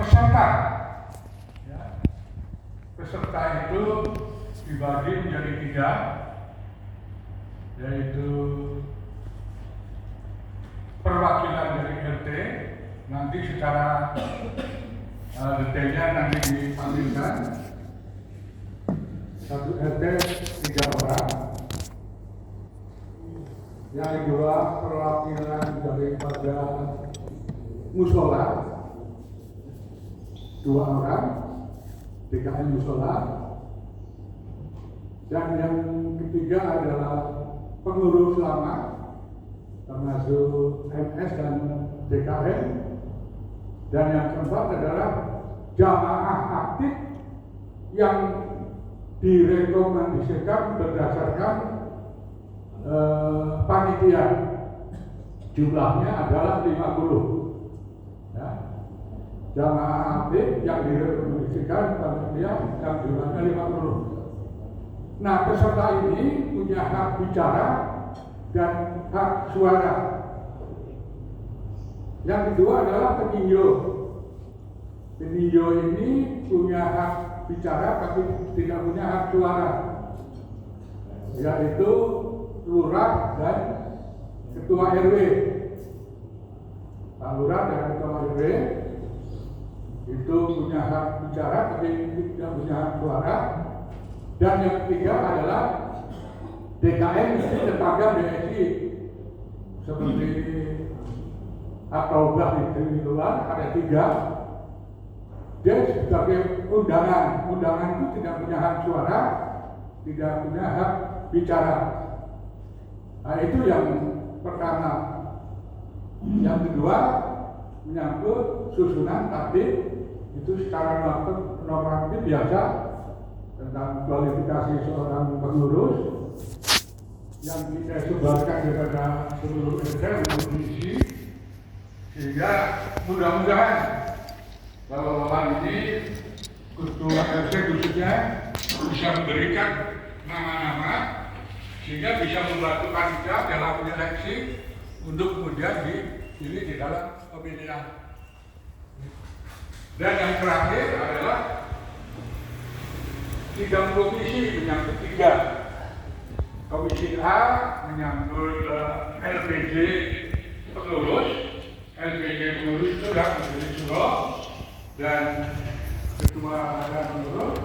peserta. Ya. Peserta itu dibagi menjadi 3, yaitu perwakilan dari RT, nanti secara detailnya nanti dipanggilkan. Satu RT 3 orang. Yang kedua perwakilan daripada musola 2 orang, DKM musola. Dan yang ketiga adalah pengurus lama, termasuk MS dan DKM. Dan yang keempat adalah jamaah aktif yang direkomendasikan berdasarkan panitia. Jumlahnya adalah 50. Ya. Jamaah aktif yang direkomendasikan panitia yang jumlahnya 50. Nah, peserta ini punya hak bicara dan hak suara. Yang kedua adalah peninjau. Peninjau ini punya hak bicara tapi tidak punya hak suara, yaitu lurah dan ketua RW. Pak Lurah dan ketua RW itu punya hak bicara tapi tidak punya hak suara. Dan yang ketiga adalah DKM mesti tetangga BSI, seperti atau di luar ada 3. Dia sebagai undangan itu tidak punya hak suara, tidak punya hak bicara. Nah, itu yang pertama. Yang kedua menyangkut susunan tatib, itu secara normatif biasa tentang kualifikasi seorang pengurus yang kita sebarkan kepada seluruh RT untuk diisi, sehingga mudah-mudahan Bapak-bapak ini ketua RT khususnya bisa memberikan nama-nama sehingga bisa membantu panitia dalam menyeleksi untuk kemudian dipilih di dalam pemilihan. Dan yang terakhir adalah sidang komisi menyangkut 3. Komisi A menyangkut LPG pengurus. LPG pengurus itu sudah menjadi suro dan ketua dan pengurus.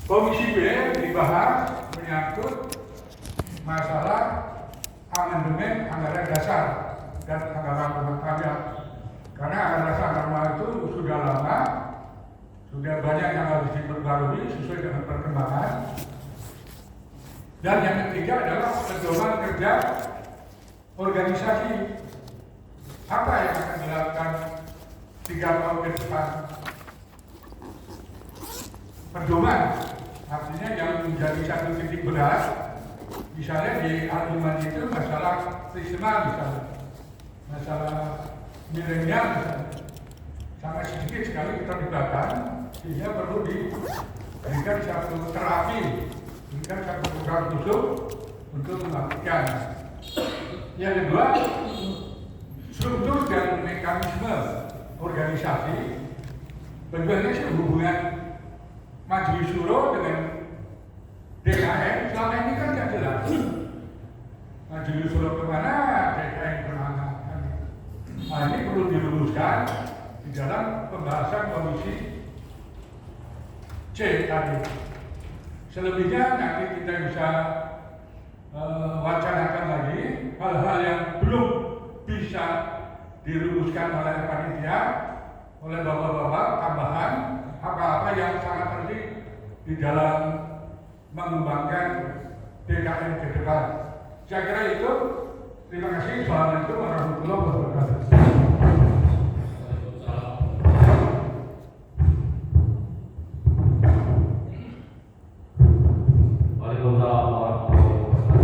Komisi B dibahas menyangkut masalah amandemen anggaran dasar dan anggaran rumah tangga. Karena anggaran dasar normal itu sudah lama, sudah banyak yang harus diperbarui sesuai dengan perkembangan. Dan yang ketiga adalah pedoman kerja organisasi. Apa yang akan dilakukan 3 tahun ke depan? Pedoman artinya yang menjadi satu titik berat, misalnya di argumen itu masalah regional, misalnya masalah milenial, misalnya sangat sedikit sekali kita libatkan, sehingga perlu diberikan satu terapi, diberikan satu program khusus untuk melakukan. Yang kedua, struktur dan mekanisme organisasi. Bagaimana hubungan Majelis Syuro dengan DKM selama ini kan tidak jelas. Majelis Syuro kemana, DKM kemana. Nah, ini perlu dirumuskan di dalam pembahasan komisi C tadi. Selebihnya nanti kita bisa wacanakan lagi hal-hal yang belum bisa dirumuskan oleh panitia, oleh bapak-bapak, tambahan apa-apa yang sangat penting di dalam mengembangkan DKM ke depan. Saya kira itu. Terima kasih. Assalamualaikum warahmatullahi wabarakatuh. Waalaikumsalam warahmatullahi wabarakatuh.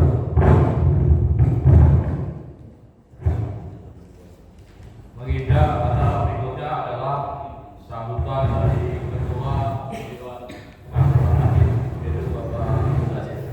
Menginjak kata berikutnya adalah sambutan dari Ketua Dewan Pengadilan yaitu Bapak Nasir.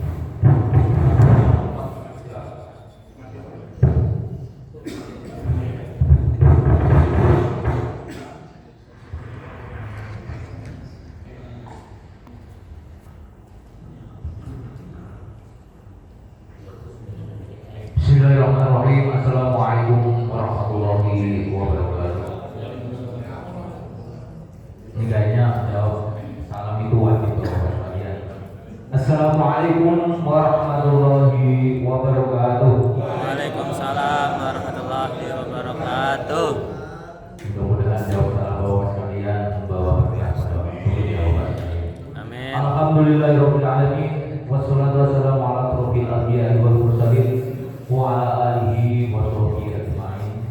Alhamdulillahirabbil alamin wassalatu wassalamu ala asyrofil anbiya'i wal mursalin wa ala alihi wa sahbihi ajma'in.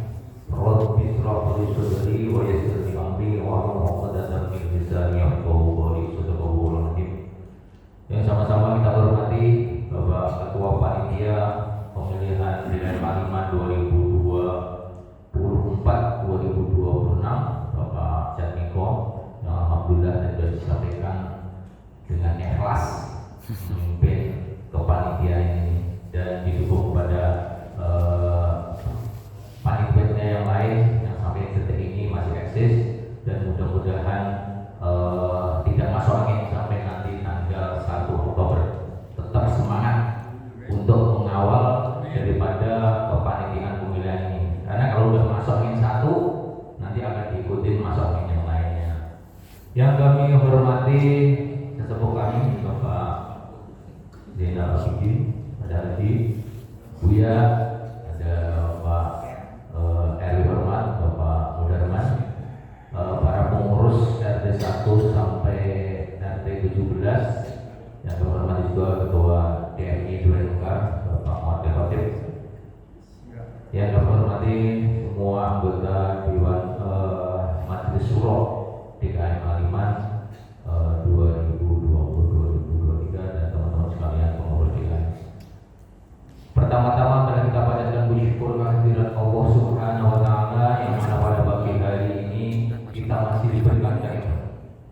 Rabbi shrah li sadri wa yassir li amri wa hlul 'uqdatam min lisani yafqahu qawli. Sadaqallahul azim. Yang sama-sama kita hormati Bapak Ketua Panitia Pemilihan Dewan Paliman 2024-2026 Bapak Jatmiko, yang alhamdulillah sudah disampaikan dengan ikhlas memimpin kepanitiaan ini dan didukung kepada panitia yang lain yang sampai detik ini masih eksis, dan mudah-mudahan tidak masuk angin sampai nanti tanggal 1 Oktober. Tetap semangat untuk mengawal daripada kepanitiaan pemilihan ini, karena kalau udah masuk angin satu nanti akan diikuti masuk angin yang lainnya. Yang kami hormati sesepuh kami Bapak Zainal Abidin, ada Haji Buya, ada Bapak Erwin Hormat, Bapak Mudarman, para pengurus RT 1 sampai RT 17, yang kami hormati juga Ketua DMI Dua Lengkar Bapak Muhammad Khatib, yang kami hormati semua anggota Dewan Majelis Syuro DKM Paliman 2020-2023 dan teman-teman sekalian pengurus DKM. Pertama-tama mari kita panjatkan puji syukur kehadirat Allah Subhanahu wa taala yang mana pada pagi hari ini kita masih diberikan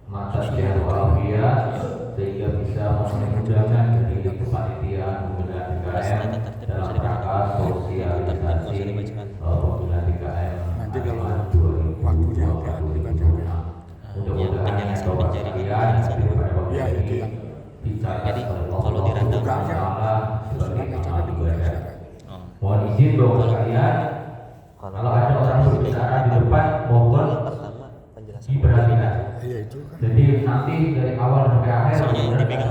mata sehat walafiat sehingga bisa memenuhi undangan dari kepanitiaan pemilihan DKM dalam rangka sosialisasi pemilihan DKM Paliman 2020-2026. Mudah-mudahan Bapak sekalian daripada Bapak ini dicatat oleh Allah Subhanahu wa taala sebagai amal ibadah. Mohon izin Bapak sekalian, kalau ada orang berbicara di depan mohon diperhatikan. Jadi nanti dari awal sampai akhir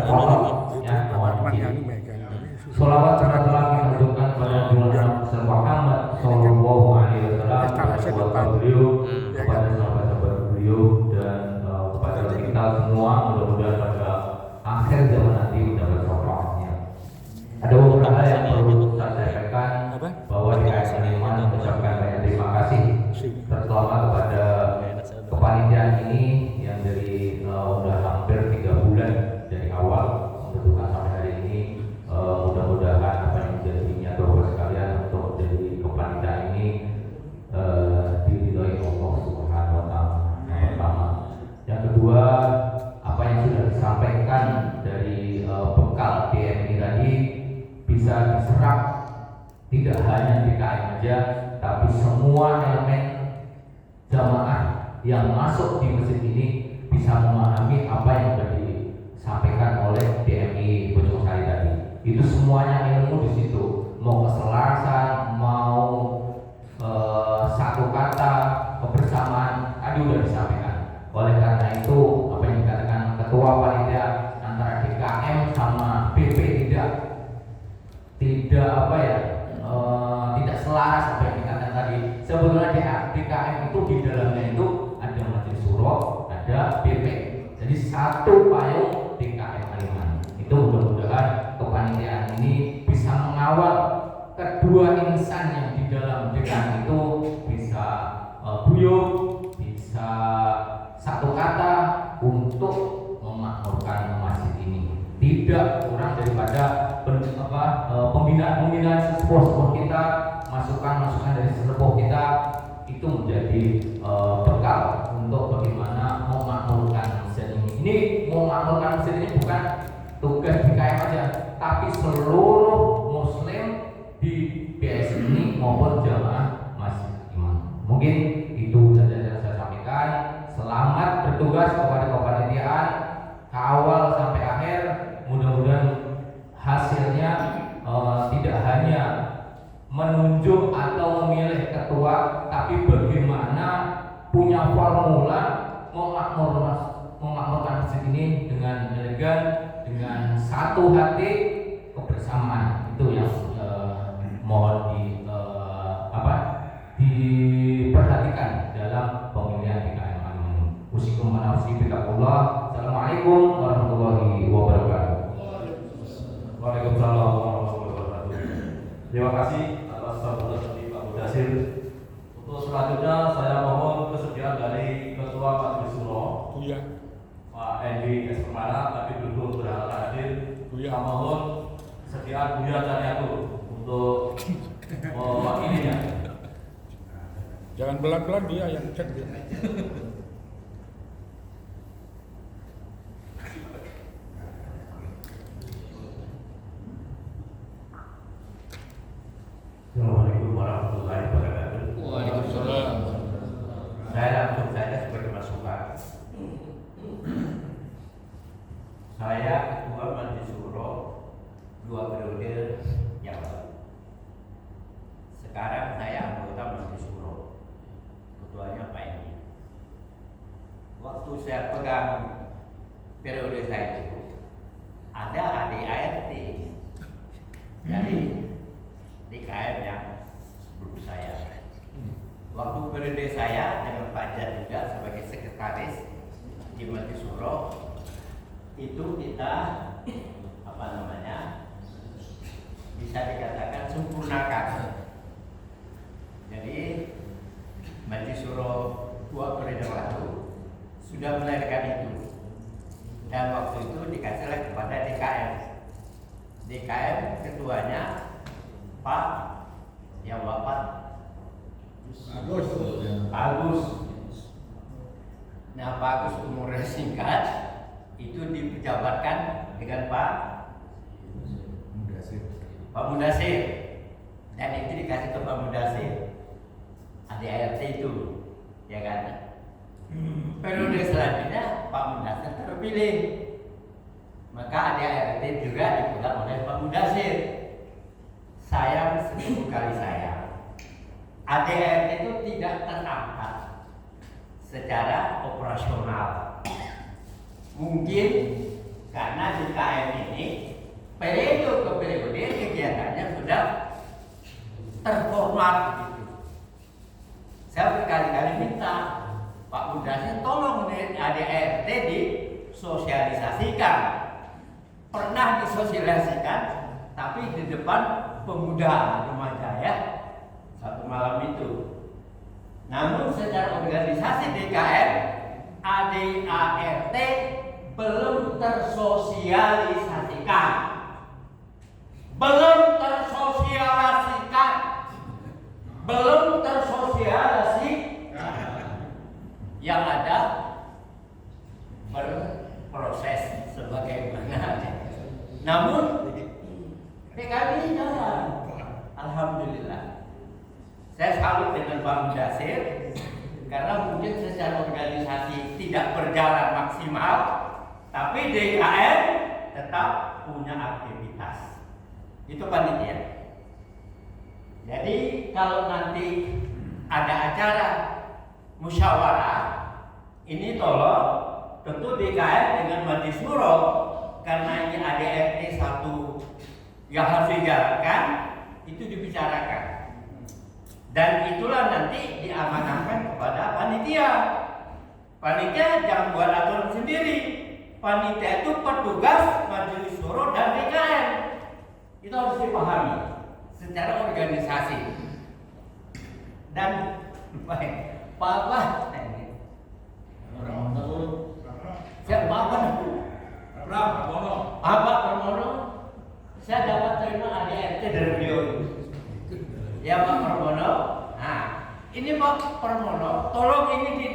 potong ya, mohon izin. Sholawat serta salam kita haturkan kepada Junjungan Muhammad Sallallahu Alaihi Wasallam, kepada beliau, kepada sahabat-sahabat beliau, dan kepada kita semua. Mudah-mudahan pada akhir zaman nanti mendapat syafaatnya. Ada beberapa hal yang perlu saya sampaikan, bahwa di Paliman mengucapkan banyak terima kasih terutama kepada kepanitiaan ini yang dari udah hampir 3 bulan dari awal membentukkan sampai hari ini. Mudah-mudahan apa yang menjadi niat Bapak sekalian untuk jadi kepanitiaan ini diridhoi Allah Subhanahu wa taala. Yang pertama, yang kedua, apa yang sudah disampaikan dari bekal DMI tadi bisa diserap tidak hanya DKM aja, tapi semua elemen jamaah yang masuk di masjid ini bisa memahami apa yang sudah disampaikan oleh DMI Bojong Sari tadi. Itu semuanya ilmu di situ, mau keselarasan, mau satu kata, kebersamaan tadi sudah disampaikan. Oleh karena itu, apa yang dikatakan Ketua Panitia antara DKM sama BP tidak apa ya, tidak selaras apa yang dikatakan tadi. Sebetulnya DKM itu di dalamnya itu ada Majelis Syuro, ada BP. Jadi satu payung DKM Paliman. Itu mudah-mudahan kepanitiaan ini bisa mengawal kedua insan yang di dalam DKM itu bisa guyup, bisa satu kata untuk memakmurkan masjid ini. Tidak kurang daripada pembinaan sesepuh kita, masukan dari sesepuh kita itu menjadi bekal untuk bagaimana memakmurkan masjid ini. Ini memakmurkan masjid ini bukan tugas DKM aja, tapi seluruh muslim di BS ini maupun jamaah masjid imam. Mungkin itu saja yang saya sampaikan. Selamat bertugas kepada kepanitiaan, kawal sampai akhir. Mudah-mudahan hasilnya tidak hanya menunjuk atau memilih ketua, tapi bagaimana punya formula memakmurkan masjid ini dengan elegan, dengan satu hati, kebersamaan. Itu yang mohon diperhatikan dalam pemilihan DKM. Usikum wa nafsi bittaqullah. Assalamualaikum warahmatullahi wabarakatuh. perwakilan dari Ketua Majelis Suro Buya. Pak Endi S. Permana tadi dulu berhasil hadir. Buya. Mohon kesediaan Buya Cahyaku untuk mewakilinya. Jangan pelan-pelan, dia yang cek. Assalamualaikum warahmatullahi wabarakatuh. Waalaikumsalam. Saya langsung saja sebagai masukan. Saya Ketua Majelis Suro 2 periode yang lalu. Sekarang saya anggota Majelis Suro. Ketuanya Pak Endi. Waktu saya pegang periode saya itu ada ADART. Jadi DKM yang sebelum saya. Waktu periode saya dengan Pak Jad juga sebagai sekretaris di Majelis Suro itu kita bisa dikatakan sempurnakan. Jadi Majelis Suro 2 periode lalu sudah melahirkan itu, dan waktu itu dikasihlah kepada DKM. DKM ketuanya Pak yang wafat Agus. Nah, Pak Agus umurnya singkat, itu dipejabatkan dengan Pak Mudasir, dan itu dikasih ke Pak Mudasir. ADART itu, ya kan? Periode selanjutnya Pak Mudasir terpilih, maka ADART juga dipegang oleh Pak Mudasir. Sayang sekali ADART itu tidak terangkat secara operasional. Mungkin karena DKM ini periode ke periode kegiatannya sudah terformat gitu. Saya berkali-kali minta Pak Mudasir tolong ADART disosialisasikan. Pernah disosialisasikan, tapi di depan pemuda remaja ya, satu malam itu. Namun secara organisasi DKM ADART belum tersosialisasikan. Yang ada berproses sebagaimana. Namun PKB jalan, alhamdulillah. Saya salut dengan Pak Mudasir karena mungkin secara organisasi tidak berjalan maksimal, tapi DKM tetap punya aktivitas. Itu panitia. Jadi kalau nanti ada acara musyawarah, ini tolong tentu DKM dengan Majelis Suro, karena ini ADART satu yang harus dijalankan, itu dibicarakan. Dan itulah nanti diamanahkan kepada panitia. Panitia jangan buat aturan sendiri. Panitia itu petugas Majelis Suro dan DKM. Itu harus dipahami secara organisasi. Dan baik, Pak siapa Pramono? Saya dapat terima ADART dari beliau. Ya Pak Pramono. Nah, ini Pak Pramono, tolong ini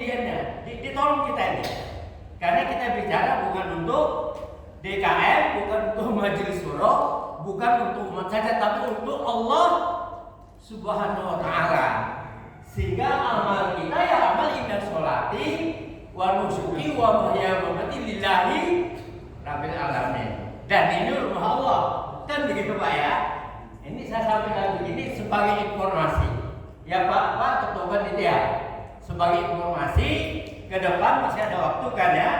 ditolong kita ini. Karena kita bicara bukan untuk DKM, bukan untuk Majelis Suro, bukan untuk umat saja, tapi untuk Allah Subhanahu wa Ta'ala. Sehingga amal kita ya amal inna sholati wa nusuki wa mahya wa mamati lillahi rabbil alamin. Dan ini rumah Allah. Kan begitu Pak ya? Ini saya sampaikan begini sebagai informasi. Ya Pak Ketua Panitia, sebagai informasi ke depan masih ada waktu kan ya?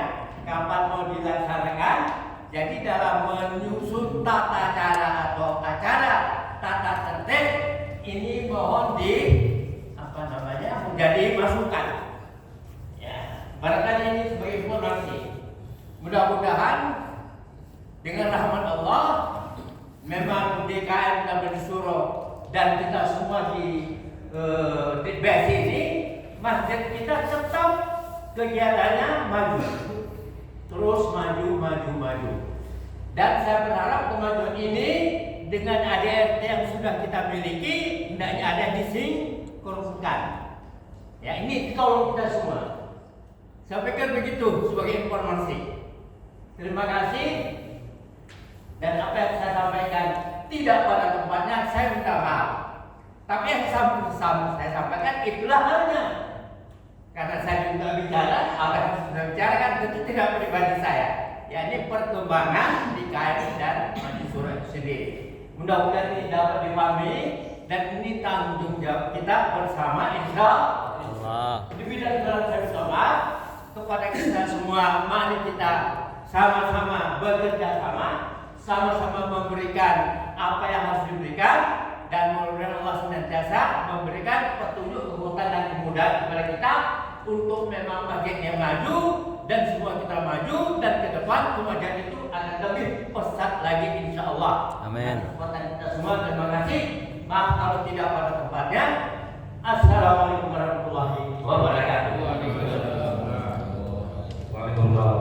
Kapan mau dilaksanakan? Jadi dalam menyusun tata cara atau acara tata tertib ini mohon menjadi masukan. Ya, barangkali ini sebagai informasi. Mudah-mudahan dengan rahmat Allah, memang DKM dan Majelis Suro dan kita semua di BSI ini, masjid kita tetap kegiatannya maju, terus maju. Dan saya berharap kemajuan ini dengan ADRT yang sudah kita miliki hendaknya ada disinkronkan. Ya, ini tolong kita semua. Saya pikir begitu sebagai informasi. Terima kasih. Dan apa yang saya sampaikan tidak pada tempatnya, saya minta maaf. Tapi yang saya sampaikan itulah halnya. Karena saya juga bicara, apa yang sudah bicarakan tentu tidak pribadi saya. Ya, ini perkembangan di KRI dan Majelis Syuro itu sendiri. Mudah-mudahan ini dapat dipahami dan ini tanggung jawab kita bersama, insya Allah. Demikian saya minta maaf kepada kita semua. Mari kita sama-sama bekerja sama-sama memberikan apa yang harus diberikan, dan mudah-mudahan Allah senantiasa memberikan petunjuk, kekuatan dan kemudahan kepada kita untuk memang bagian yang maju, dan semua kita maju, dan ke depan kemajuan itu akan lebih pesat lagi insya Allah. Amin. Kekuatan kita semua. Terima kasih. Maaf kalau tidak pada tempatnya. Assalamualaikum warahmatullahi wabarakatuh. Waalaikumsalam.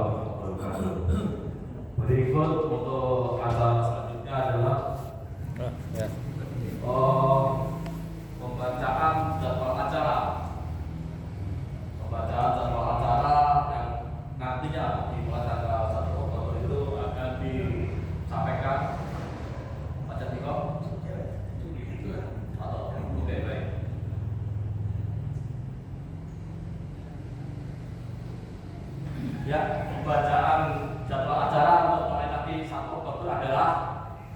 Berikut untuk azan selanjutnya adalah pembacaan jadwal acara. Pembacaan jadwal acara yang nantinya dimulai tanggal 1 Oktober itu akan disampaikan Pak Tiko atau oke, baik. Ya, pembacaan jadwal acara untuk mulai nanti 1 Oktober adalah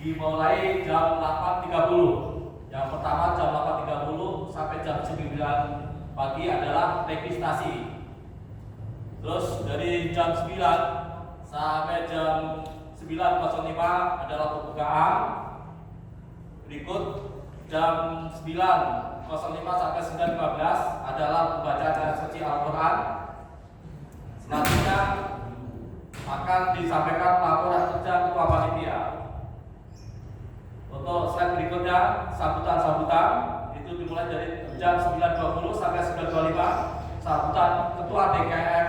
dimulai jam 8.30. Yang pertama jam 8.30 sampai jam 9 pagi adalah registrasi. Terus dari jam 9 sampai jam 9.05 adalah pembukaan. Berikut jam 9.05 sampai 9.15 adalah pembacaan dan suci Al-Quran. Selanjutnya akan disampaikan laporan kerja ketua panitia. Untuk slide berikutnya, sambutan-sambutan itu dimulai dari jam 9.20 sampai 9.25. Sambutan ketua DKM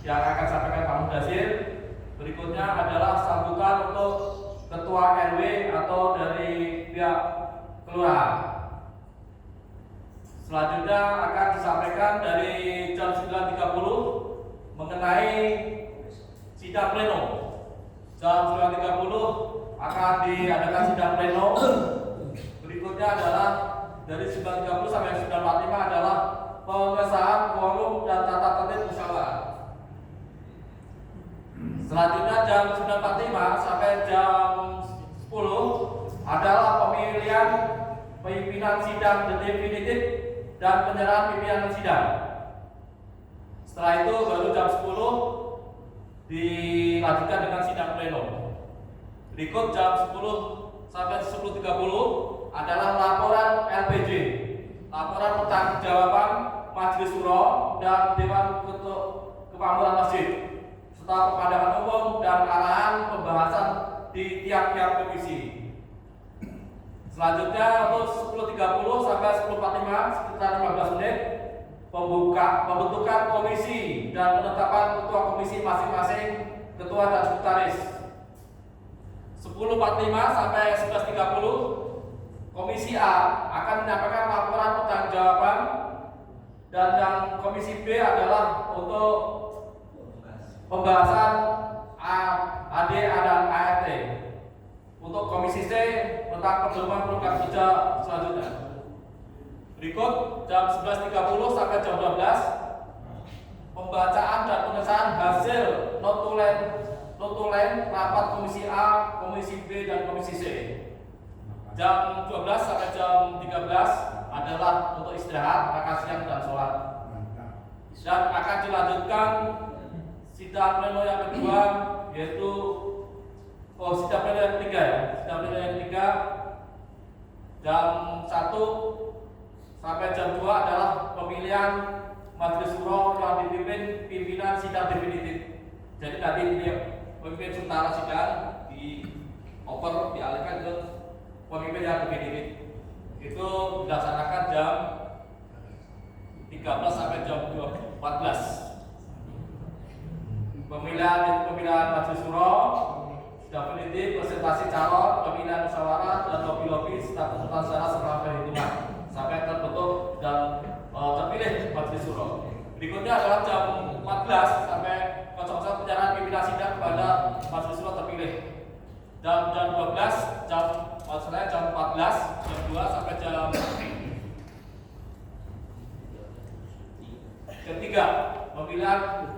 yang akan sampaikan Pak Mudasir. Berikutnya adalah sambutan untuk ketua RW atau dari pihak kelurahan. Selanjutnya akan disampaikan dari jam 9.30 mengenai sidang pleno. Jam 9.30 akan diadakan sidang pleno. Berikutnya adalah dari 9.30 sampai 9.45 adalah pengesahan quorum dan tata tertib musyawarah. Selanjutnya jam 9.45 sampai jam 10 adalah pemilihan pimpinan sidang definitif dan penyerahan pimpinan sidang. Setelah itu baru jam 10 dilanjutkan dengan sidang pleno. Berikut jam 10 sampai 10.30 adalah laporan LPJ, laporan pertanggungjawaban Majelis Syuro dan Dewan Kemakmuran Masjid, serta pemandangan umum dan arahan pembahasan di tiap-tiap komisi. Selanjutnya untuk 10.30 sampai 10.45 sekitar 15 menit pembentukan komisi dan penetapan ketua komisi masing-masing, ketua dan sekretaris. 10.45 sampai 11.30 komisi A akan menyampaikan laporan pertanggungjawaban, dan yang komisi B adalah untuk pembahasan AD dan ART. Untuk komisi C tentang pedoman program kerja selanjutnya. Berikut jam 11.30 sampai jam 12 pembacaan dan pengesahan hasil notulen rapat komisi A, komisi B dan komisi C. Jam 12 sampai jam 13 adalah untuk istirahat, makan siang dan sholat. Dan akan dilanjutkan sidang pleno yang kedua, yaitu sidang pleno yang ketiga ya. Sidang pleno yang ketiga jam 1 sampai jam 2 adalah pemilihan Majelis Syuro yang dipimpin pimpinan sidang definitif. Jadi tadi pemimpin sementara sidang dialihkan ke pemimpin yang definitif. Itu dilaksanakan jam 13 sampai jam 20. Pemilihan Majelis Syuro, definitif, presentasi calon, pemilihan musyawarah dan lobby-lobby serta penentuan syarat serta perhitungan sampai terbentuk dan terpilih Majelis Syuro. Berikutnya adalah jam 14 sampai 00 penyerahan pimpinan sidang kepada Majelis Syuro terpilih. Jam 12, jam 14, jam 2 sampai jam ketiga, pemilihan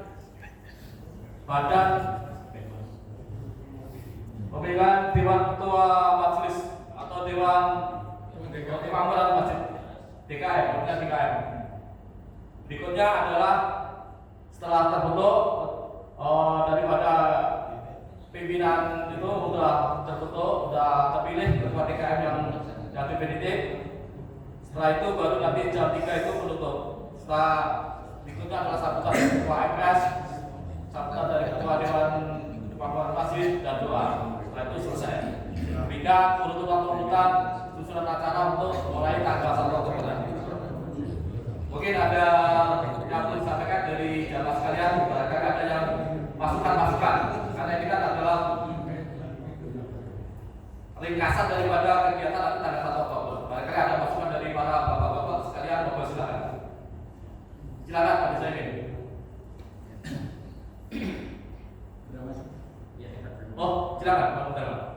Dewan Ketua Majelis atau Dewan Kemakmuran Masjid DKM, pemilihan DKM. Berikutnya adalah setelah terbentuk daripada pimpinan itu sudah terbentuk, sudah terpilih ketua DKM yang definitif. Setelah itu baru nanti jam 3 itu penutup. Setelah berikutnya adalah sambutan ketua MS, sambutan dari ketua Dewan Kemakmuran Masjid dan doa. Setelah itu selesai. Pindah urutan susunan acara untuk mulai tanggal 1 Oktober. Mungkin ada yang perlu disampaikan dari jamaah sekalian, barangkali ada yang masukan-masukan, karena ini kan adalah ringkasan daripada kegiatan nanti tanggal 1 Oktober. Barangkali ada masukan dari para bapak-bapak sekalian, bapak silakan. Silakan Pak Desain. Oh, silakan Pak Mutara.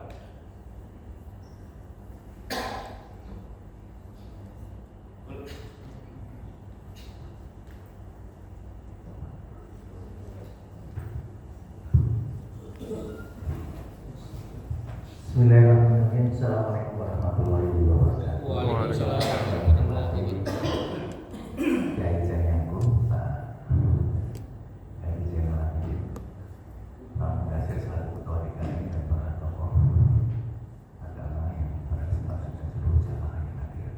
Bismillahirrahmanirrahim. Assalamualaikum warahmatullahi wabarakatuh. Waalaikumsalam warahmatullahi wabarakatuh. Ya izin yang Pak izin lagi Pak Mudasir selaku ketua DKM dan para tokoh agama yang pada kesempatan tersebut jamaah yang hadir.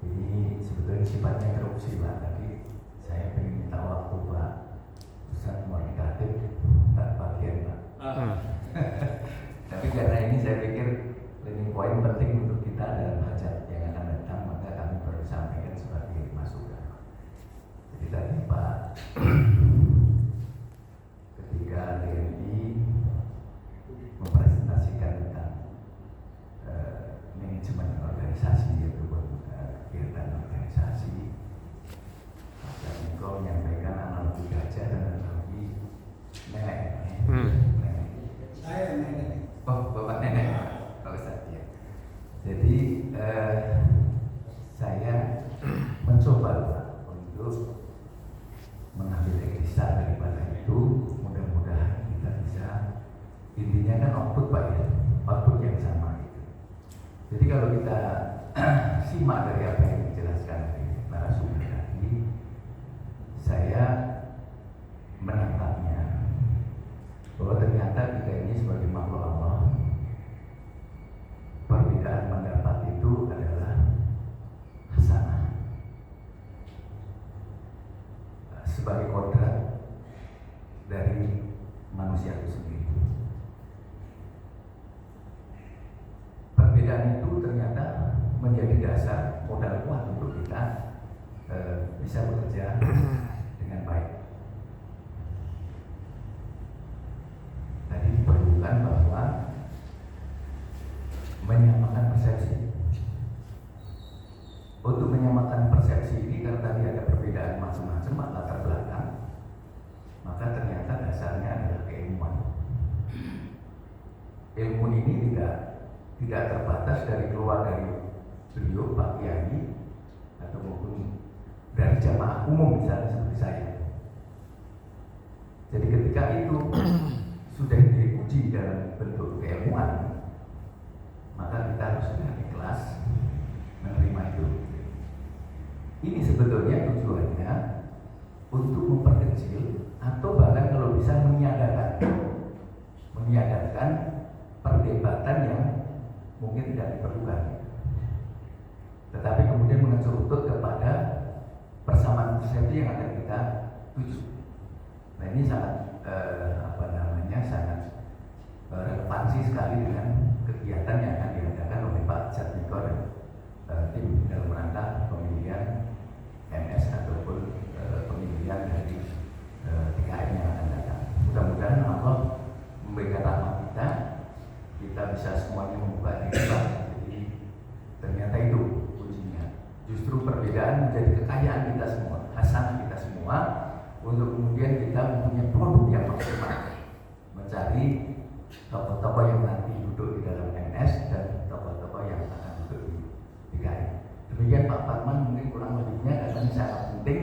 Ini sebetulnya sifatnya interupsi Pak. Tadi saya ingin minta waktu Pak Ustaz Muhammad tak bagian Pak. Tapi karena ini saya pikir learning point penting untuk kita dalam hajat yang akan datang, maka kami perlu sampaikan sebagai masukan. Jadi tadi Pak, ketika DNI mempresentasikan tentang manajemen organisasi yaitu kegiatan organisasi, Pak Niko menyampaikan analogi gajah dan analogi nenek. Saya nenek. Oh, Bapak Nenek, Pak Ustadz ya. Jadi saya mencoba Pak untuk mengambil ekstrak daripada itu. Mudah-mudahan kita bisa, intinya kan output Pak ya, output yang sama gitu. Jadi kalau kita simak dari apa yang dijelaskan oleh narasumber tadi, saya menangkapnya bahwa ternyata kita ini sebagai makhluk Allah, perbedaan pendapat itu adalah hasanah sebagai kodrat dari manusia itu sendiri. Perbedaan itu ternyata menjadi dasar modal kuat untuk kita bisa bekerja dengan baik. Tadi diperlukan bahwa menyamakan persepsi. Untuk menyamakan persepsi ini karena tadi ada perbedaan macam-macam latar belakang, maka ternyata dasarnya adalah keilmuan. Ilmu ini tidak terbatas dari keluar dari beliau Pak Kiai atau maupun dari jamaah umum misalnya seperti saya. Jadi ketika itu sudah diuji dalam bentuk keilmuan, maka kita harus dengan ikhlas menerima itu. Ini sebetulnya tujuannya untuk memperkecil atau bahkan kalau bisa meniadakan perdebatan yang mungkin tidak diperlukan. Tetapi kemudian mengerucut kepada persamaan persepsi yang akan kita tuju. Nah ini sangat sangat relevansi sekali dengan kegiatan yang akan diadakan oleh Pak Jatmiko dan tim dalam rangka pemilihan MS ataupun pemilihan menjadi kekayaan kita semua, hasanah kita semua, untuk kemudian kita mempunyai produk yang maksimal, mencari tokoh-tokoh yang nanti duduk di dalam NS dan tokoh-tokoh yang akan duduk di DKI. Demikian Pak Parman, mungkin kurang lebihnya karena ini sangat penting,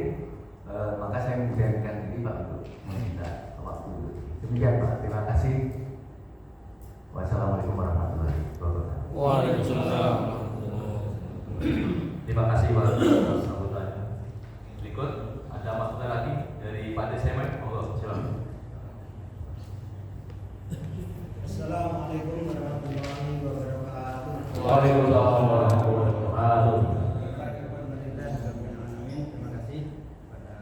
maka saya menjadikan diri Pak untuk meminta waktu. Demikian Pak, terima kasih. Wassalamualaikum warahmatullahi wabarakatuh. Waalaikumsalam. Terima kasih Pak atas sambutannya. Berikut ada masukan lagi dari Pak Desemen. Monggo silakan. Assalamualaikum warahmatullahi wabarakatuh. Waalaikumsalam warahmatullahi wabarakatuh. Terima kasih kepada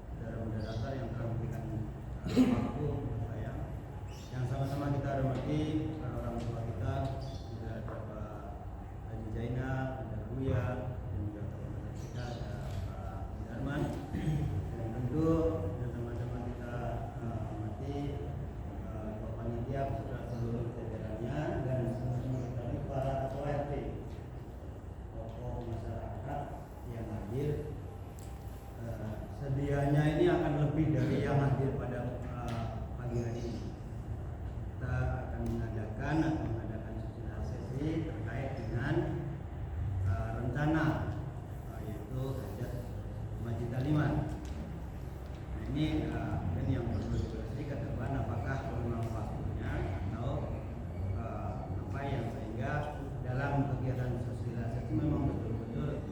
saudara moderator yang telah memberikan waktu untuk saya. Yang sama-sama kita hormati para orang tua kita, ada Bapak Haji Zainal, ada Buya, dan juga teman-teman kita, ada Pak Darman, dan tentu teman-teman kita hormati Bapak Panitia beserta seluruh jajarannya, dan teman-teman kita ini para ketua RT, tokoh masyarakat yang hadir. Sedianya ini akan lebih dari yang hadir pada pagi hari ini. Kita akan mengadakan sesi terkait dengan rencana yaitu hajat Masjid Aliman. Nah, ini mungkin yang perlu dibahas ke depan, apakah memang waktunya atau apa yang sehingga dalam kegiatan sosialisasi memang betul-betul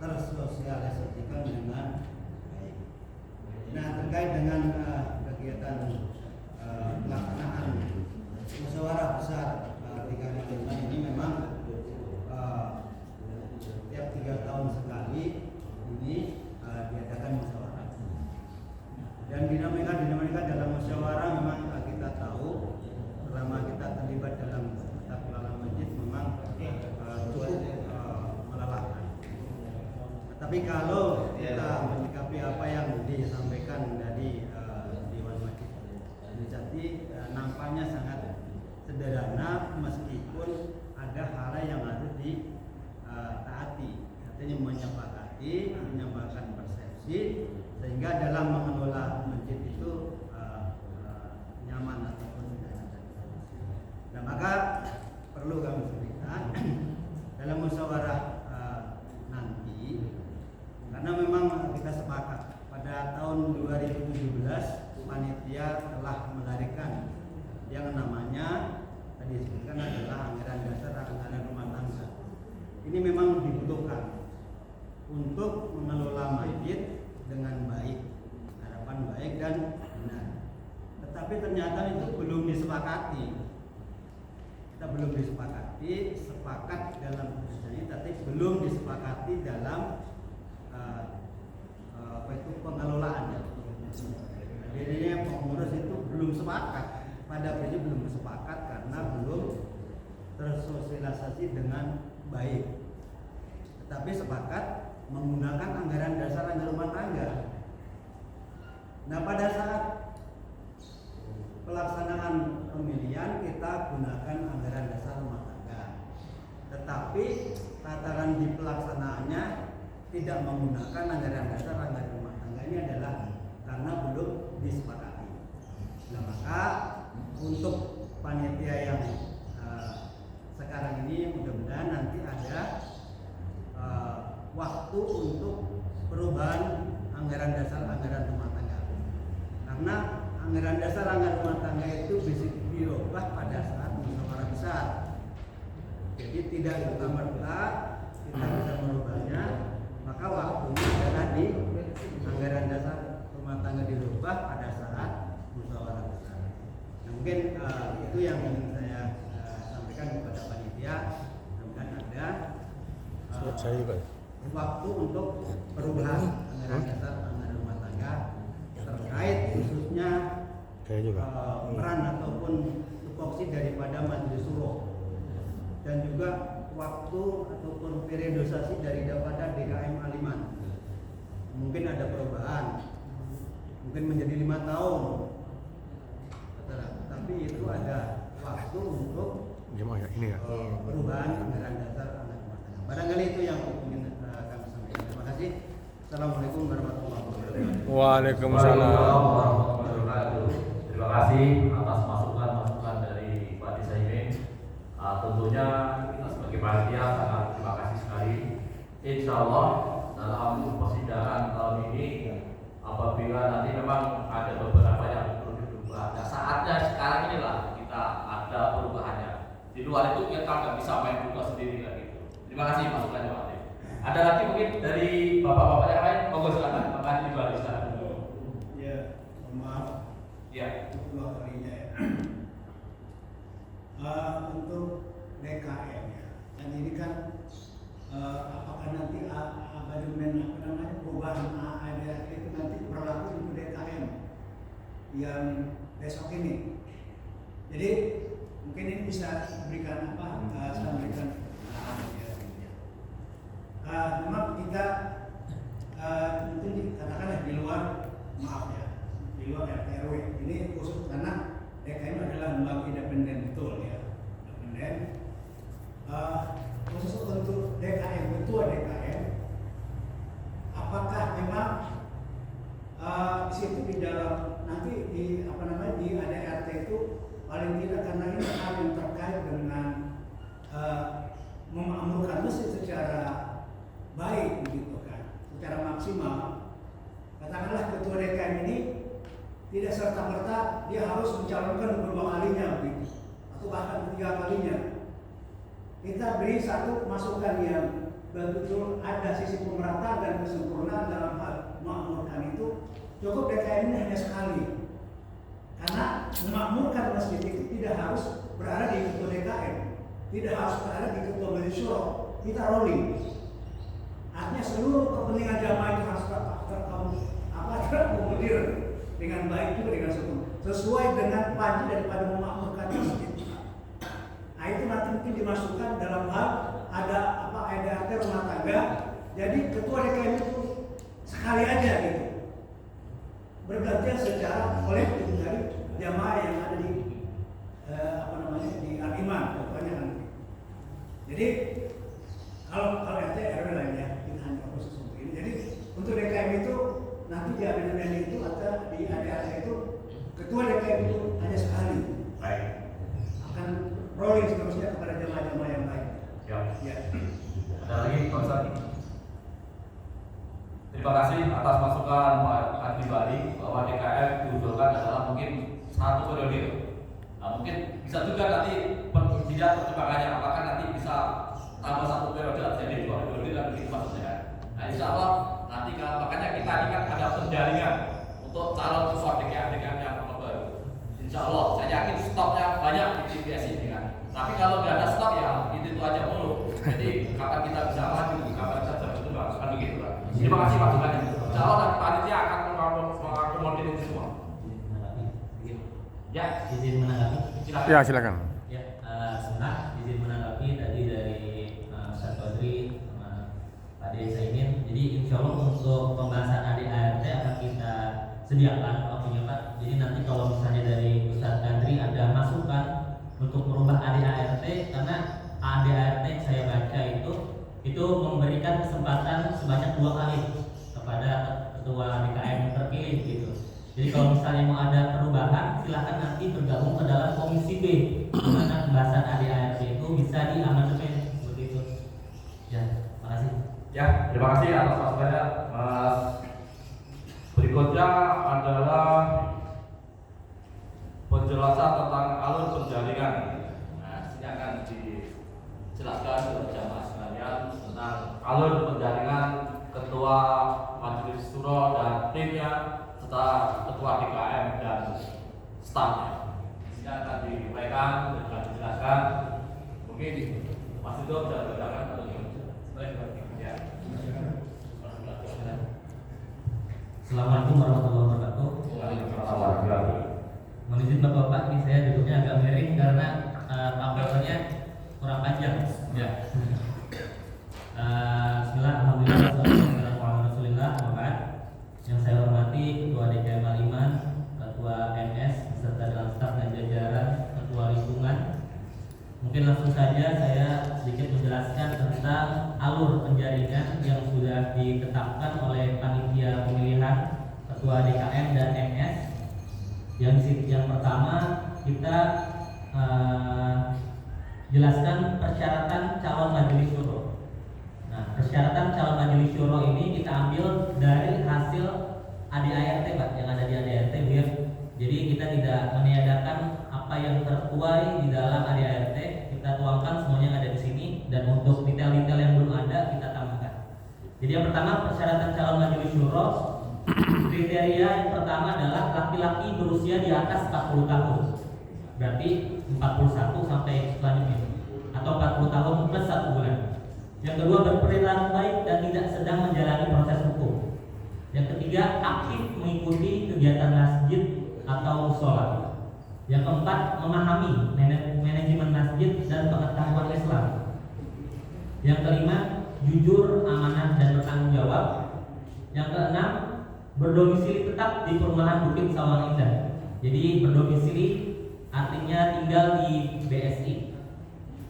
tersosialisasikan dengan baik. Nah, terkait dengan kegiatan pelaksanaan musyawarah besar DKI Aliman ini memang setiap 3 tahun sekali ini diadakan musyawarah. Dan dinamika dalam musyawarah memang kita tahu selama kita terlibat dalam tata kelola masjid memang cukup melelahkan. Tapi kalau kita menyikapi apa yang disampaikan dari Dewan Masjid Jati, nampaknya sangat sederhana meskipun ada hal yang harus ditaati. Artinya menyepakatan persepsi sehingga dalam mengelola masjid itu nyaman ataupun tidak. Nah, maka perlu kami sampaikan dalam musyawarah nanti, karena memang kita sepakat pada tahun 2017 panitia telah melahirkan yang namanya tadi disebutkan adalah anggaran dasar anggaran rumah tangga. Ini memang dibutuhkan untuk mengelola masjid dengan baik, harapan baik dan benar. Tetapi ternyata itu belum disepakati. Kita belum disepakati, sepakat dalam ini, tapi belum disepakati dalam pengelolaannya. Jadinya pengurus itu belum sepakat, pada prinsip belum sepakat karena belum tersosialisasi dengan baik. Tetapi sepakat menggunakan anggaran dasar anggaran rumah tangga. Nah, pada saat pelaksanaan pemilihan kita gunakan anggaran dasar rumah tangga. Tetapi tataran di pelaksanaannya tidak menggunakan anggaran dasar anggaran rumah tangga. Ini adalah karena belum disepakati. Nah, maka untuk panitia yang sekarang ini mudah-mudahan nanti ada waktu untuk perubahan anggaran dasar anggaran rumah tangga. Karena anggaran dasar anggaran rumah tangga itu bisa dirubah pada saat musyawarah besar. Jadi tidak serta-merta kita bisa merubahnya, maka waktunya adalah di anggaran dasar rumah tangga dirubah pada saat musyawarah besar. Nah, mungkin itu yang ingin saya sampaikan kepada panitia. Mudah-mudahan ada waktu untuk perubahan anggaran dasar anggaran rumah tangga terkait khususnya peran ataupun tupoksi daripada majelis suro, dan juga waktu ataupun periodisasi daripada DKM Aliman. Mungkin ada perubahan, mungkin menjadi 5 tahun, tapi itu ada waktu untuk perubahan anggaran dasar anggaran rumah tangga. Barangkali itu yang ingin kami sampaikan. Assalamualaikum warahmatullahi wabarakatuh. Waalaikumsalam. warahmatullahi wabarakatuh. Terima kasih atas masukan-masukan dari Pak Desa ini. Tentunya kita sebagai panitia sangat terima kasih sekali. Insya Allah dalam persidangan tahun ini apabila nanti memang ada beberapa yang perlu dirubah, nah saatnya sekarang inilah kita ada perubahannya. Di luar itu kita nggak bisa main buka sendiri kayak gitu. Terima kasih masukannya Pak Ade. Ada lagi mungkin dari bapak-bapak yang lain? Monggo silakan Pak Ade juga silakan. Ya, maaf. Ya. Dua kalinya ya. Untuk DKM ya, dan ini kan apakah nanti amandemen perubahan AADRT itu nanti berlaku untuk DKM yang besok ini. Jadi mungkin ini bisa diberikan saya berikan memang kita mungkin katakanlah di luar, maaf ya, di luar RT RW ini khusus karena DKM adalah lembaga independen, betul ya, independen. Khusus untuk DKM, ketua DKM, apakah memang di situ di dalam nanti di di ADRT itu paling tidak, karena ini hal yang terkait dengan memakmurkan masjid secara baik begitu kan, secara maksimal. Katakanlah ketua DKM ini tidak serta-merta dia harus mencalonkan kedua kalinya begitu, atau bahkan ketiga kalinya. Kita beri satu masukan yang betul ada sisi pemerataan dan kesempurnaan dalam hal memakmurkan itu. Cukup DKM ini hanya sekali, karena memakmurkan masjid itu tidak harus berada di ketua DKM, tidak harus berada di ketua majelis syuro. Kita rolling, artinya seluruh kepentingan jamaah itu harus terakomodir dengan baik juga, dengan sempurna, sesuai dengan panji daripada memakmurkan masjid. Nah itu nanti mungkin dimasukkan dalam hal ada ADRT rumah tangga. Jadi ketua DKM itu sekali aja gitu, bergantian secara kolektif dari jamaah yang ada di di Al-Iman, pokoknya kan. Jadi kalau RT RW lainnya kita hanya khusus untuk ini. Jadi untuk DKM itu nanti di ADRT itu atau di ADRT itu ketua DKM itu hanya sekali. Baik. Akan rolling seterusnya kepada jamaah-jamaah yang lain. Ya. Ada lagi Pak Ustaz? Terima kasih atas masukan Pak Adi Bali bahwa DKM diusulkan adalah mungkin satu periode. Nah, mungkin bisa juga nanti tidak pertimbangannya apakah nanti bisa tambah satu periode jadi dua periode dan begitu maksudnya. Nah insya Allah nanti makanya kita ini kan ada penjaringan untuk calon ketua DKM yang baru. Insya Allah saya yakin stoknya banyak di TPS ini kan. Tapi kalau nggak ada stok ya itu aja mulu. Jadi kapan kita bisa maju, kapan kita bisa berkembang, kan begitu kan. Terima kasih masukannya. Insya Allah nanti panitia akan mengakomodir itu semua. Ya, Izin menanggapi. silakan. Ya, silakan. Ya, sebentar izin menanggapi tadi dari Ustaz Badri sama Pak Desa ini. Jadi insya Allah untuk pembahasan ADART akan kita sediakan waktunya Pak. Jadi nanti kalau misalnya dari Ustaz Badri ada masukan untuk merubah ADART, karena ADART yang saya baca itu memberikan kesempatan sebanyak 2 kali kepada ketua DKM terpilih gitu. Jadi kalau misalnya mau ada perubahan, silakan nanti bergabung ke dalam komisi B, di mana pembahasan ADART itu bisa diamandemen seperti itu. Ya, makasih. Ya, terima kasih atas masukannya, Mas. Berikutnya adalah penjelasan tentang alur penjaringan. Nah, ini akan dijelaskan oleh jamaah sekalian tentang alur penjaringan ketua majelis syuro dan timnya, serta ketua DKM dan stafnya. Ini akan diuraikan dan dijelaskan. Mungkin Mas Yudo bisa berjalan atau ya. Assalamualaikum warahmatullahi wabarakatuh. Mohon izin Bapak-bapak, ini saya duduknya agak miring karena pampelnya kurang panjang. Ya. Bismillah, alhamdulillah, wassalamualaikum warahmatullahi wabarakatuh. Yang saya hormati Ketua DKM Al-Iman, Ketua MS beserta dengan staf dan jajaran Ketua Lingkungan. Mungkin langsung saja saya sedikit menjelaskan tentang alur penjaringan yang sudah ditetapkan oleh panitia pemilihan ketua DKM dan MS. Yang pertama kita jelaskan persyaratan calon majelis syuro. Nah, persyaratan calon majelis syuro ini kita ambil dari hasil ADART Pak, yang ada di ADART biar jadi kita tidak meniadakan apa yang tertuai di dalam ADART, kita tuangkan semuanya yang ada di sini, dan untuk detail-detail yang belum ada kita tambahkan. Jadi yang pertama persyaratan calon majelis syuro, kriteria yang pertama adalah laki-laki berusia di atas 40 tahun. Berarti 41 sampai selanjutnya, atau 40 tahun plus 1 bulan. Yang kedua, berperilaku baik dan tidak sedang menjalani proses hukum. Yang ketiga, aktif mengikuti kegiatan masjid atau musola. Yang keempat, memahami manajemen masjid dan pengetahuan Islam. Yang kelima, jujur, amanah dan bertanggung jawab. Yang keenam, berdomisili tetap di perumahan Bukit Sawang Indah. Jadi berdomisili artinya tinggal di BSI.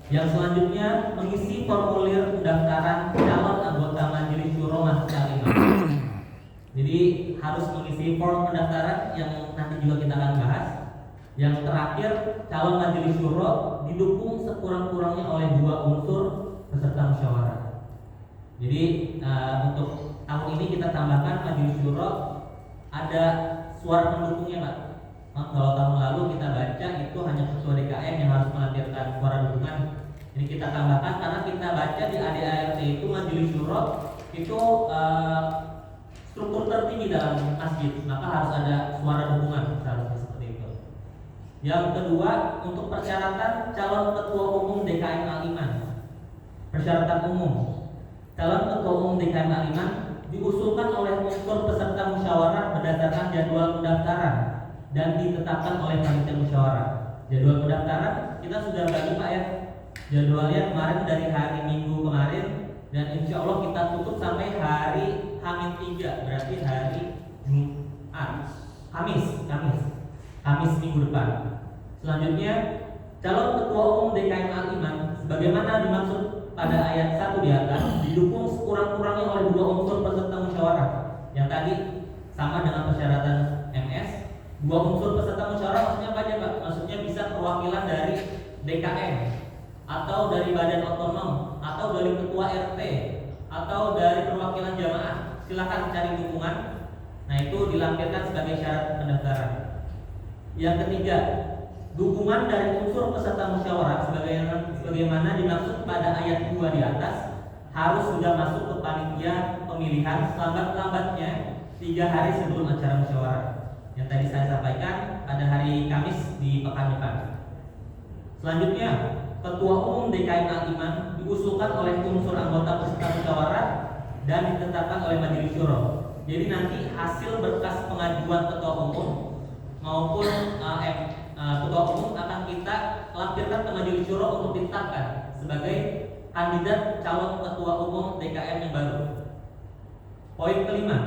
Yang selanjutnya, mengisi formulir pendaftaran calon anggota Majelis Syuro Masjid Al-Imam. Jadi harus mengisi form pendaftaran yang nanti juga kita akan bahas. Yang terakhir, calon Majelis Syuro didukung sekurang-kurangnya oleh 2 unsur peserta musyawarah. Jadi untuk tahun ini kita tambahkan Majelis Syuro ada suara pendukungnya Pak. Kalau tahun lalu kita baca itu hanya ketua DKM yang harus melampirkan suara dukungan. Ini kita tambahkan karena kita baca di ADART itu Majelis Syuro itu struktur tertinggi dalam masjid, maka harus ada suara dukungan, seharusnya seperti itu. Yang kedua, untuk persyaratan calon ketua umum DKM Al-Iman. Persyaratan umum calon ketua umum DKM Al-Iman diusulkan oleh unsur peserta musyawarah berdasarkan jadwal pendaftaran dan ditetapkan oleh panitia musyawarah. Jadwal pendaftaran kita sudah bagi Pak ya. Jadwalnya kemarin dari hari Minggu kemarin, dan insya Allah kita tutup sampai hari H-3, berarti hari Jumat, Kamis minggu depan. Selanjutnya, calon ketua umum DKM Al-Iman sebagaimana dimaksud pada ayat 1 di atas didukung sekurang-kurangnya oleh 2 unsur peserta musyawarah. Yang tadi sama dengan persyaratan MS. 2 unsur peserta musyawarah maksudnya apa aja Pak? Maksudnya bisa perwakilan dari DKM atau dari badan otonom atau dari ketua RT atau dari perwakilan jamaah. Silakan cari dukungan. Nah, itu dilampirkan sebagai syarat pendaftaran. Yang ketiga, dukungan dari unsur peserta musyawarah sebagaimana dimaksud pada ayat 2 di atas harus sudah masuk ke panitia pemilihan selambat-lambatnya 3 hari sebelum acara musyawarah. Yang tadi saya sampaikan pada hari Kamis di pekan depan. Selanjutnya, ketua umum DKM Al-Iman diusulkan oleh unsur anggota peserta musyawarah dan ditetapkan oleh Majelis Syuro. Jadi nanti hasil berkas pengajuan ketua umum maupun ketua umum akan kita lampirkan ke Majelis Syuro untuk ditetapkan sebagai kandidat calon ketua umum DKM yang baru. Poin kelima,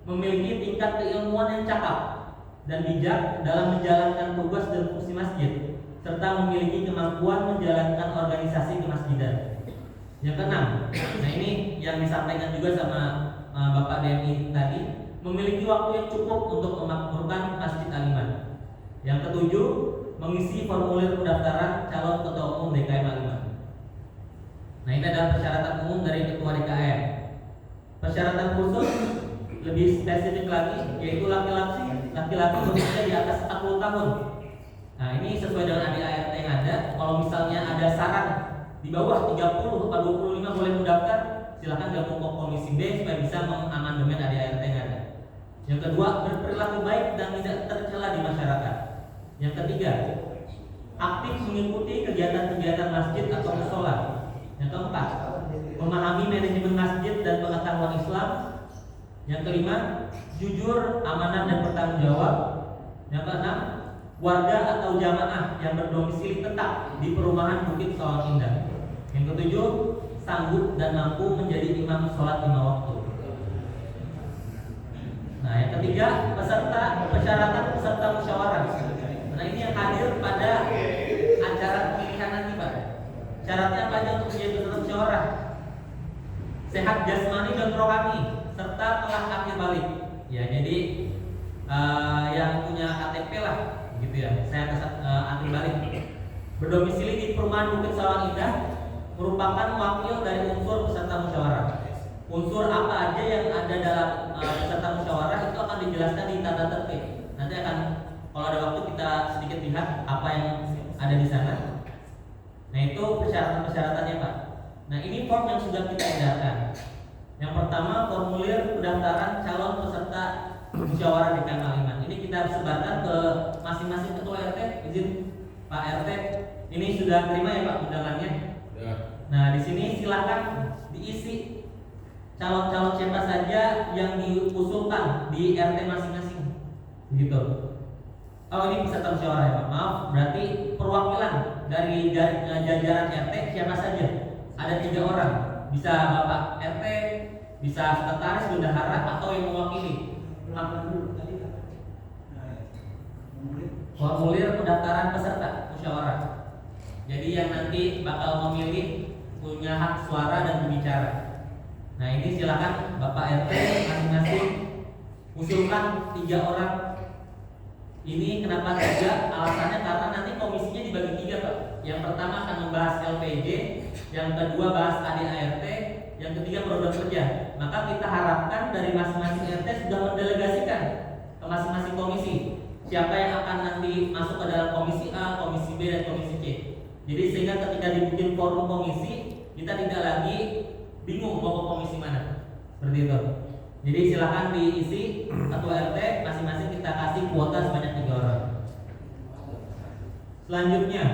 memiliki tingkat keilmuan yang cakap dan bijak dalam menjalankan tugas dan fungsi masjid, serta memiliki kemampuan menjalankan organisasi kemasjidan. Yang keenam, nah ini yang disampaikan juga sama Bapak DMI tadi, memiliki waktu yang cukup untuk memakmurkan Masjid Al-Iman. Yang ketujuh, mengisi formulir pendaftaran calon ketua umum DKM Al-Iman. Nah, ini adalah persyaratan umum dari ketua DKM. Persyaratan khusus lebih spesifik lagi, yaitu laki-laki berusia di atas 40 tahun. Nah, ini sesuai dengan ADART yang ada. Kalau misalnya ada saran di bawah 30 atau 25 boleh mendaftar, silakan gabung ke Komisi B supaya bisa mengamandemen ADART yang ada. Yang kedua, berperilaku baik dan tidak tercela di masyarakat. Yang ketiga, aktif mengikuti kegiatan-kegiatan masjid atau musola. Yang keempat, memahami manajemen masjid dan pengetahuan Islam. Yang kelima, jujur, amanah dan bertanggung jawab. Yang keenam, warga atau jamaah yang berdomisili tetap di perumahan Bukit Sawang Indah. Yang ketujuh, sanggup dan mampu menjadi imam sholat 5 waktu. Nah, yang ketiga, persyaratan peserta musyawarah. Nah, ini yang hadir pada acara pemilihan nanti Pak. Syaratnya apa aja untuk menjadi peserta musyawarah? Sehat jasmani dan rohani, serta telah akhir balik. Ya, jadi yang punya KTP lah, gitu ya. Saya akhir balik. Berdomisili di Perumahan Bukit Sawang Indah merupakan wakil dari unsur peserta musyawarah. Unsur apa aja yang ada dalam peserta musyawarah itu akan dijelaskan di tata tertib. Nanti akan kalau ada waktu kita sedikit lihat apa yang ada di sana. Nah, itu persyaratan-persyaratannya, Pak. Nah, ini form yang sudah kita edarkan. Yang pertama, formulir pendaftaran calon peserta musyawarah DKM Maliman. Ini kita sebarkan ke masing-masing ketua RT. Izin Pak RT, ini sudah terima ya Pak undangannya? Ya. Nah, di sini silakan diisi calon-calon siapa saja yang diusulkan di RT masing-masing. Begitu. Oh, ini peserta musyawarah ya Pak. Maaf, berarti perwakilan dari jajaran RT siapa saja? Ada 3 orang. Bisa Bapak RT, bisa sekretaris bendahara atau yang mewakili. Formulir pendaftaran peserta musyawarah. Jadi yang nanti bakal memilih punya hak suara dan berbicara. Nah, ini silakan Bapak RT masing-masing usulkan 3 orang. Ini kenapa 3? Alasannya karena nanti komisinya dibagi 3 Pak. Yang pertama akan membahas LPJ, yang kedua bahas ADART, yang ketiga program kerja. Maka kita harapkan dari masing-masing RT sudah mendelegasikan ke masing-masing komisi siapa yang akan nanti masuk ke dalam komisi A, komisi B, dan komisi C. Jadi sehingga ketika dibikin forum komisi, kita tidak lagi bingung mau ke komisi mana. Seperti itu. Jadi silakan diisi ketua RT masing-masing kita kasih kuota sebanyak 3 orang. Selanjutnya,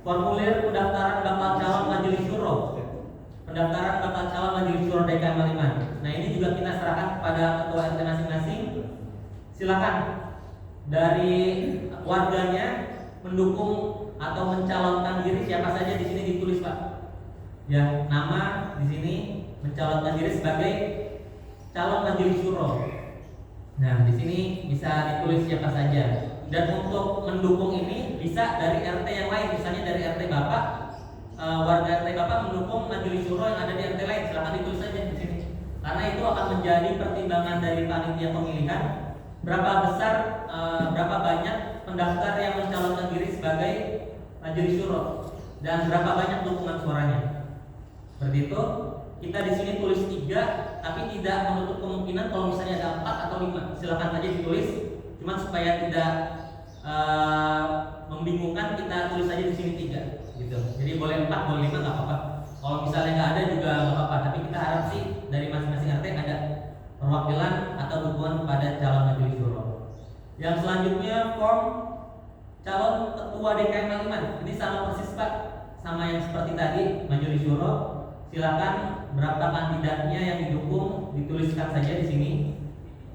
formulir pendaftaran bakal calon majelis syuro. Pendaftaran bakal calon majelis syuro DKM Maliman. Nah, ini juga kita serahkan kepada ketua RT masing-masing. Silakan dari warganya mendukung atau mencalonkan diri siapa saja di sini ditulis Pak. Ya, nama di sini mencalonkan diri sebagai calon majelis syuro. Nah, di sini bisa ditulis siapa saja. Dan untuk mendukung ini bisa dari RT yang lain, misalnya dari RT Bapak, warga RT Bapak mendukung majelis syuro yang ada di RT lain, silakan ditulis saja di sini. Karena itu akan menjadi pertimbangan dari panitia pemilihan berapa besar, berapa banyak pendaftar yang mencalonkan diri sebagai majelis syuro dan berapa banyak dukungan suaranya. Seperti itu. Kita di sini tulis 3, tapi tidak menutup kemungkinan kalau misalnya ada 4 atau 5. Silakan saja ditulis, cuman supaya tidak membingungkan, kita tulis saja di sini 3, gitu. Jadi boleh 4, boleh 5 nggak apa-apa. Kalau misalnya nggak ada juga nggak apa-apa. Tapi kita harap sih dari masing-masing RT ada perwakilan atau dukungan pada calon majelis syuro. Yang selanjutnya form calon ketua DKM Maliman. Ini sama persis Pak, sama yang seperti tadi majelis syuro. Silakan berapa kandidatnya yang didukung dituliskan saja di sini.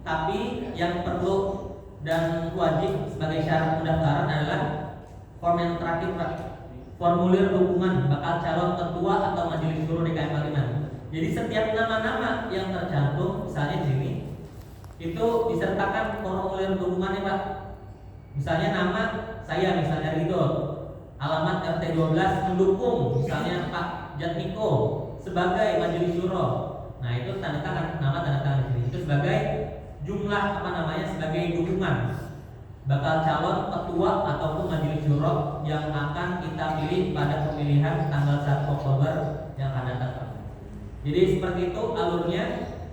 Tapi yang perlu dan wajib sebagai syarat pendaftaran adalah form yang terakhir Pak. Formulir dukungan bakal calon ketua atau majelis syuro DKM Maliman. Jadi setiap nama-nama yang tercantum misalnya di sini itu disertakan formulir dukungannya Pak. Misalnya nama saya misalnya Ridho, alamat RT 12 mendukung misalnya Pak Jatmiko sebagai majelis syuro. Nah, itu tanda tangan, nama tanda tangan di sini. Itu sebagai jumlah sebagai dukungan bakal calon ketua ataupun majelis syuro yang akan kita pilih pada pemilihan tanggal 1 Oktober yang akan datang. Jadi seperti itu alurnya.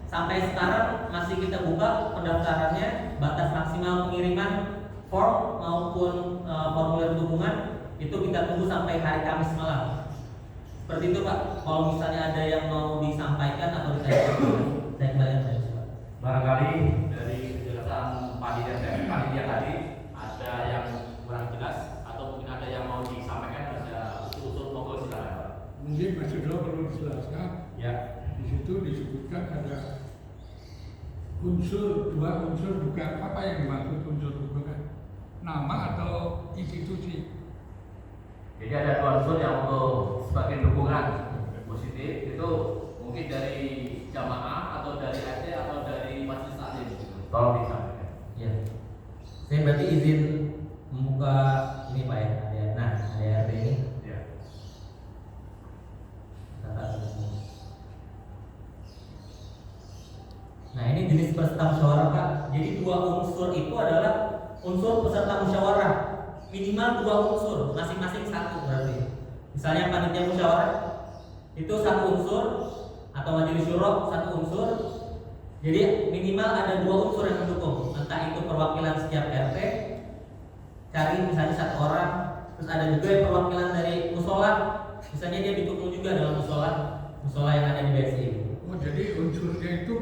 Sampai sekarang masih kita buka pendaftarannya. Batas maksimal pengiriman form maupun formulir dukungan itu kita tunggu sampai hari Kamis malam. Seperti itu Pak. Kalau misalnya ada yang mau disampaikan atau ditanyakan, saya kembalikan saja Pak. Barangkali dari penjelasan panitia tadi ada yang kurang jelas atau mungkin ada yang mau disampaikan, ada usul monggo silakan Pak. Mungkin Mas Yudho perlu dijelaskan. Ya. Di situ disebutkan ada dua unsur bukan. Apa yang dimaksud unsur bukan? Nama atau institusi? Jadi ada 2 unsur yang untuk sebagai dukungan positif itu mungkin dari jamaah atau dari RT atau dari majelis taklim. Tolong disampaikan. Ya. Saya berarti izin membuka ini Pak ya. Nah, ada RT ini. Ya. peserta musyawarah Pak. Jadi 2 unsur itu adalah unsur peserta musyawarah, minimal 2 unsur, masing-masing 1 berarti. Misalnya panitia musyawarah itu 1 unsur, atau majelis syuro 1 unsur. Jadi minimal ada 2 unsur yang mendukung, entah itu perwakilan setiap RT, cari misalnya 1 orang, terus ada juga yang perwakilan dari musola, misalnya dia didukung juga dalam musola yang ada di BSI. Oh, jadi unsurnya itu